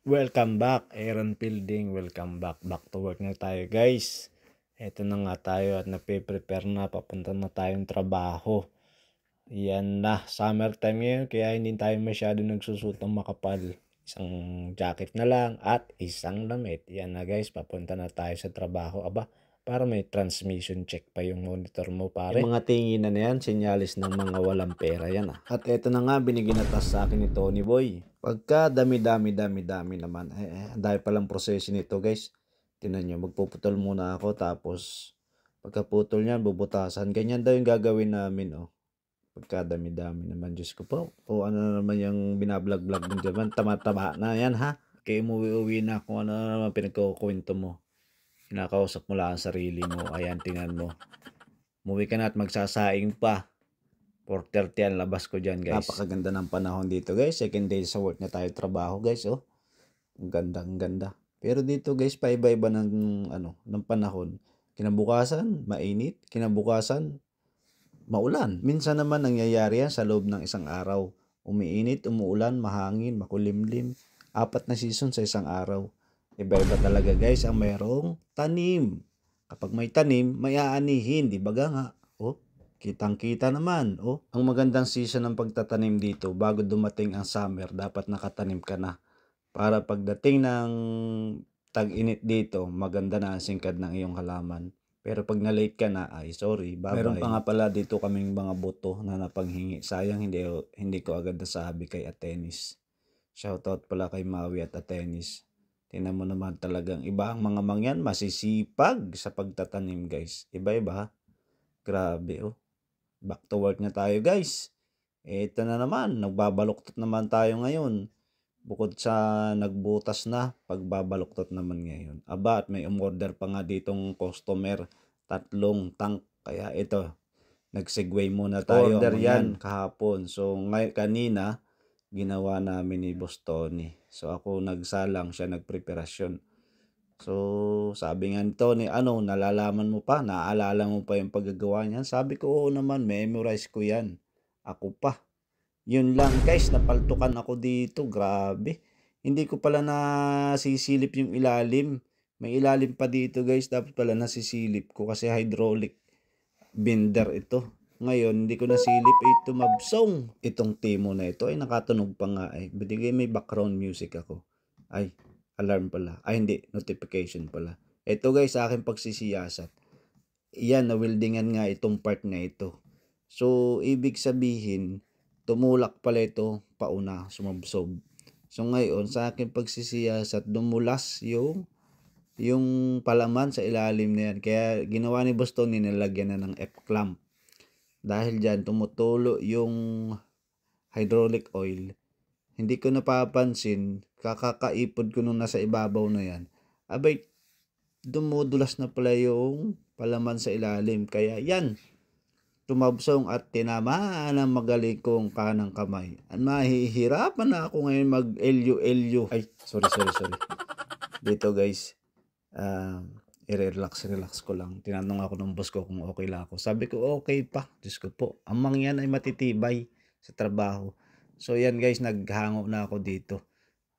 Welcome back, Aaron Fielding. Welcome back. Back to work na tayo, guys. Eto na nga tayo at nape-prepare na. Papunta na tayong trabaho. Yan na. Summertime ngayon, kaya hindi tayo masyado nagsusot ng makapal. Isang jacket na lang at isang damit. Yan na, guys. Papunta na tayo sa trabaho. Aba, para may transmission check pa yung monitor mo, pare. Yung mga tinginan na yan, sinyalis ng mga walang pera yan. At eto na nga, binigyan na task sa akin ni Tony Boy. Pagka dami naman, dahil palang proseso nito, guys. Tingnan nyo, magpuputol muna ako, tapos pagkaputol niyan, bubutasan. Ganyan daw yung gagawin namin, oh. Pagka dami naman, Diyos ko po. O ano na naman yung binablog-vlog mo dyan, tama-tama na yan, ha? Kaya umuwi na kung ano na naman pinagkukwento mo. Kinakausap mo lang ang sarili mo. Ayan, tingnan mo. Umuwi ka na at magsasaing pa. 4:30 ang labas ko dyan, guys. Napakaganda ng panahon dito, guys. Second day sa work na tayo trabaho, guys, oh. Ang ganda. Pero dito, guys, paiba-iba ng panahon. Kinabukasan, mainit. Kinabukasan, maulan. Minsan naman nangyayari yan sa loob ng isang araw. Umiinit, umuulan, mahangin, makulimlim. 4 na season sa isang araw. Iba-iba talaga, guys, ang mayroong tanim. Kapag may tanim, may aanihin, di ba nga? Oh, kitang-kita naman. Oh, ang magandang season ng pagtatanim dito, bago dumating ang summer, dapat nakatanim ka na. Para pagdating ng tag-init dito, maganda na ang singkad ng iyong halaman. Pero pag na-late ka na, ay sorry, bye-bye. Meron pa nga pala dito kaming mga buto na napanghingi. Sayang hindi ko agad nasabi kay Atenis. Shoutout pala kay Maui at Atenis. Tingnan mo naman talagang iba ang mga mangyan, masisipag sa pagtatanim, guys. Iba-iba, ha? Grabe, oh. Back to work na tayo, guys. Ito na naman, nagbabaluktot naman tayo ngayon. Bukod sa nagbutas na, pagbabaluktot naman ngayon. Aba, at may umorder pa nga ditong customer, 3 tank. Kaya ito, nag-segue muna tayo. Order yan kahapon. So, kanina, ginawa namin ni Boss Tony. So, ako nagsalang, siya nagpreparasyon. So, sabi nga ni Tony, nalalaman mo pa? Naaalala mo pa yung paggagawa niyan? Sabi ko, oo naman, memorize ko yan. Ako pa. Yun lang, guys, napaltukan ako dito. Grabe. Hindi ko pala nasisilip yung ilalim. May ilalim pa dito, guys. Dapat pala nasisilip ko kasi hydraulic bender ito. Ngayon, hindi ko nasilip. Tumabsong. Itong timo na ito ay nakatunog pa nga. Badigay may background music ako. Ay, alarm pala. Ay, hindi. Notification pala. Ito, guys, sa akin pagsisiyasat. Iyan, na-weldingan nga itong part na ito. So, ibig sabihin, tumulak pala ito pauna, sumabsob. So ngayon, sa akin pagsisiyasat, dumulas yung palaman sa ilalim na yan. Kaya ginawa ni Boston, nilagyan na ng F-clamp. Dahil dyan, tumutulo yung hydraulic oil. Hindi ko napapansin, kakakaipod ko nung nasa ibabaw na yan. Abay, dumudulas na pala yung palaman sa ilalim. Kaya yan, tumabsong at tinamaan ang magaling kong kanang kamay. Mahihirapan na ako ngayon mag-elyo. Ay, sorry. Dito, guys, i-relax ko lang. Tinanong ako ng boss ko kung okay lang ako. Sabi ko, okay pa. Diyos ko po. Ang mangyan ay matitibay sa trabaho. So, yan, guys, naghango na ako dito.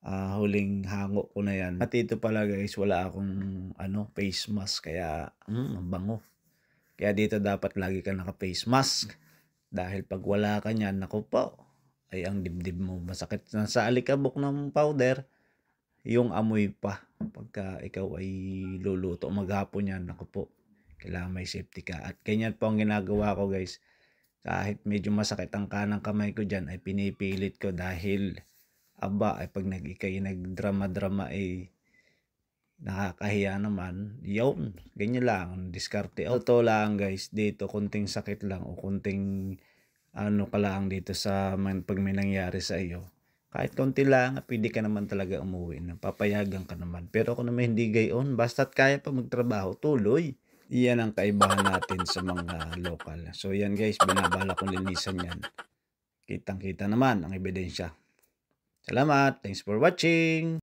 Huling hango ko na yan. At ito pala, guys, wala akong face mask. Kaya, ang bango. Kaya dito dapat lagi ka naka-face mask. Dahil pag wala ka niyan, naku po, ay ang dibdib mo masakit. Sa alikabok ng powder, yung amoy pa. Pagka ikaw ay luluto maghapon yan, naku po, kailangan may safety ka. At ganyan po ang ginagawa ko, guys. Kahit medyo masakit ang kanang kamay ko dyan, ay pinipilit ko dahil, aba, ay pag nagdrama-drama ay nakakahiya naman. Yun, ganyan lang, diskarte. Totoo lang, guys, dito konting sakit lang o konting ka lang dito sa pag may nangyari sa iyo. Kahit konti lang, pwede ka naman talaga umuwi na papayagan ka naman. Pero ako naman hindi gayon, basta't kaya pa magtrabaho, tuloy. Iyan ang kaibahan natin sa mga local. So yan, guys, binabala kong linisan yan. Kitang-kita naman ang ebidensya. Salamat, thanks for watching.